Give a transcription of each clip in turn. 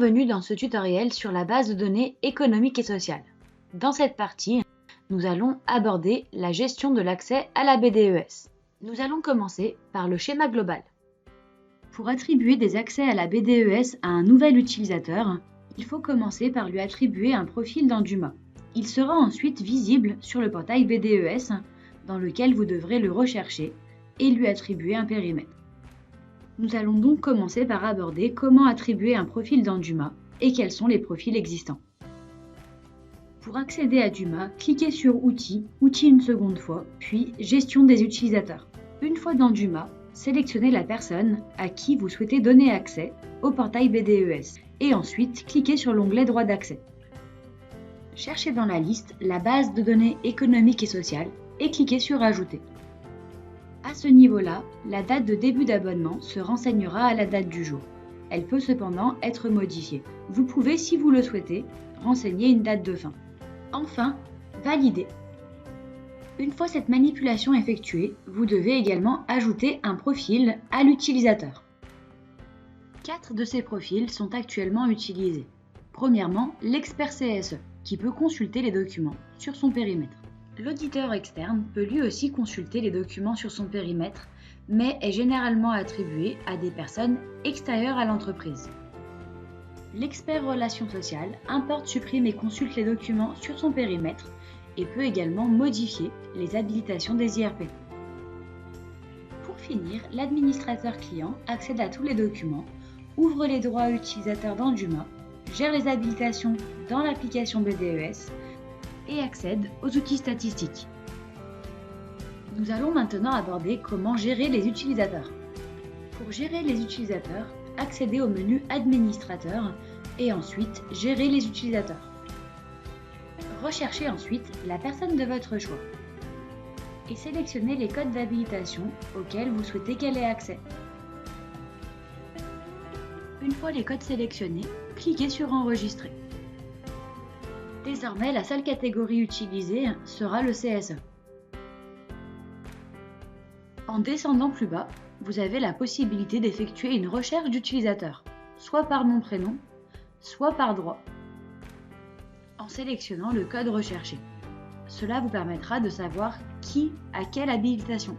Bienvenue dans ce tutoriel sur la base de données économique et sociale. Dans cette partie, nous allons aborder la gestion de l'accès à la BDES. Nous allons commencer par le schéma global. Pour attribuer des accès à la BDES à un nouvel utilisateur, il faut commencer par lui attribuer un profil dans Dumas. Il sera ensuite visible sur le portail BDES, dans lequel vous devrez le rechercher et lui attribuer un périmètre. Nous allons donc commencer par aborder comment attribuer un profil dans Dumas et quels sont les profils existants. Pour accéder à Dumas, cliquez sur Outils, Outils une seconde fois, puis Gestion des utilisateurs. Une fois dans Dumas, sélectionnez la personne à qui vous souhaitez donner accès au portail BDES et ensuite cliquez sur l'onglet Droit d'accès. Cherchez dans la liste la base de données économique et sociale et cliquez sur Ajouter. À ce niveau-là, la date de début d'abonnement se renseignera à la date du jour. Elle peut cependant être modifiée. Vous pouvez, si vous le souhaitez, renseigner une date de fin. Enfin, valider. Une fois cette manipulation effectuée, vous devez également ajouter un profil à l'utilisateur. 4 de ces profils sont actuellement utilisés. Premièrement, l'expert CSE, qui peut consulter les documents sur son périmètre. L'auditeur externe peut lui aussi consulter les documents sur son périmètre, mais est généralement attribué à des personnes extérieures à l'entreprise. L'expert relations sociales importe, supprime et consulte les documents sur son périmètre et peut également modifier les habilitations des IRP. Pour finir, l'administrateur client accède à tous les documents, ouvre les droits utilisateurs dans Dumas, gère les habilitations dans l'application BDES et accède aux outils statistiques. Nous allons maintenant aborder comment gérer les utilisateurs. Pour gérer les utilisateurs, accédez au menu Administrateur et ensuite Gérer les utilisateurs. Recherchez ensuite la personne de votre choix et sélectionnez les codes d'habilitation auxquels vous souhaitez qu'elle ait accès. Une fois les codes sélectionnés, cliquez sur Enregistrer. Désormais, la seule catégorie utilisée sera le CSE. En descendant plus bas, vous avez la possibilité d'effectuer une recherche d'utilisateur, soit par nom-prénom, soit par droit, en sélectionnant le code recherché. Cela vous permettra de savoir qui a quelle habilitation.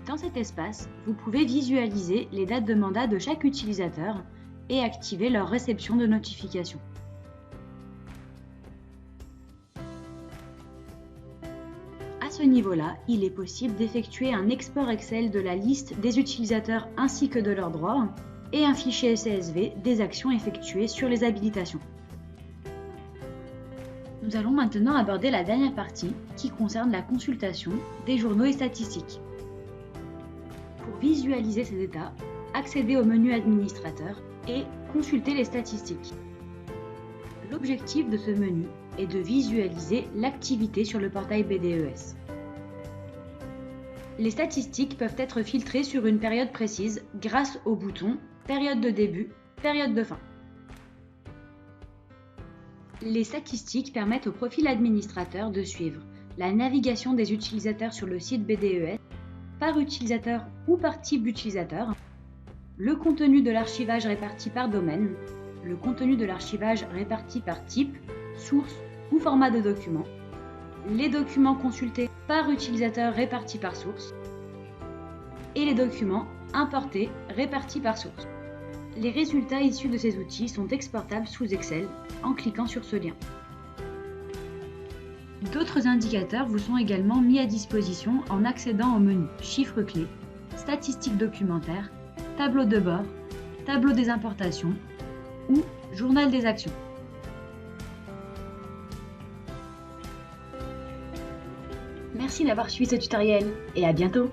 Dans cet espace, vous pouvez visualiser les dates de mandat de chaque utilisateur et activer leur réception de notifications. À ce niveau-là, il est possible d'effectuer un export Excel de la liste des utilisateurs ainsi que de leurs droits et un fichier CSV des actions effectuées sur les habilitations. Nous allons maintenant aborder la dernière partie qui concerne la consultation des journaux et statistiques. Pour visualiser ces états, accédez au menu Administrateur et consulter les statistiques. L'objectif de ce menu est de visualiser l'activité sur le portail BDES. Les statistiques peuvent être filtrées sur une période précise grâce au bouton Période de début, période de fin. Les statistiques permettent au profil administrateur de suivre la navigation des utilisateurs sur le site BDES par utilisateur ou par type d'utilisateur, le contenu de l'archivage réparti par domaine, le contenu de l'archivage réparti par type, source ou format de document, les documents consultés par utilisateur répartis par source et les documents importés répartis par source. Les résultats issus de ces outils sont exportables sous Excel en cliquant sur ce lien. D'autres indicateurs vous sont également mis à disposition en accédant au menu Chiffres clés, Statistiques documentaires, Tableau de bord, Tableau des importations ou Journal des actions. Merci d'avoir suivi ce tutoriel et à bientôt!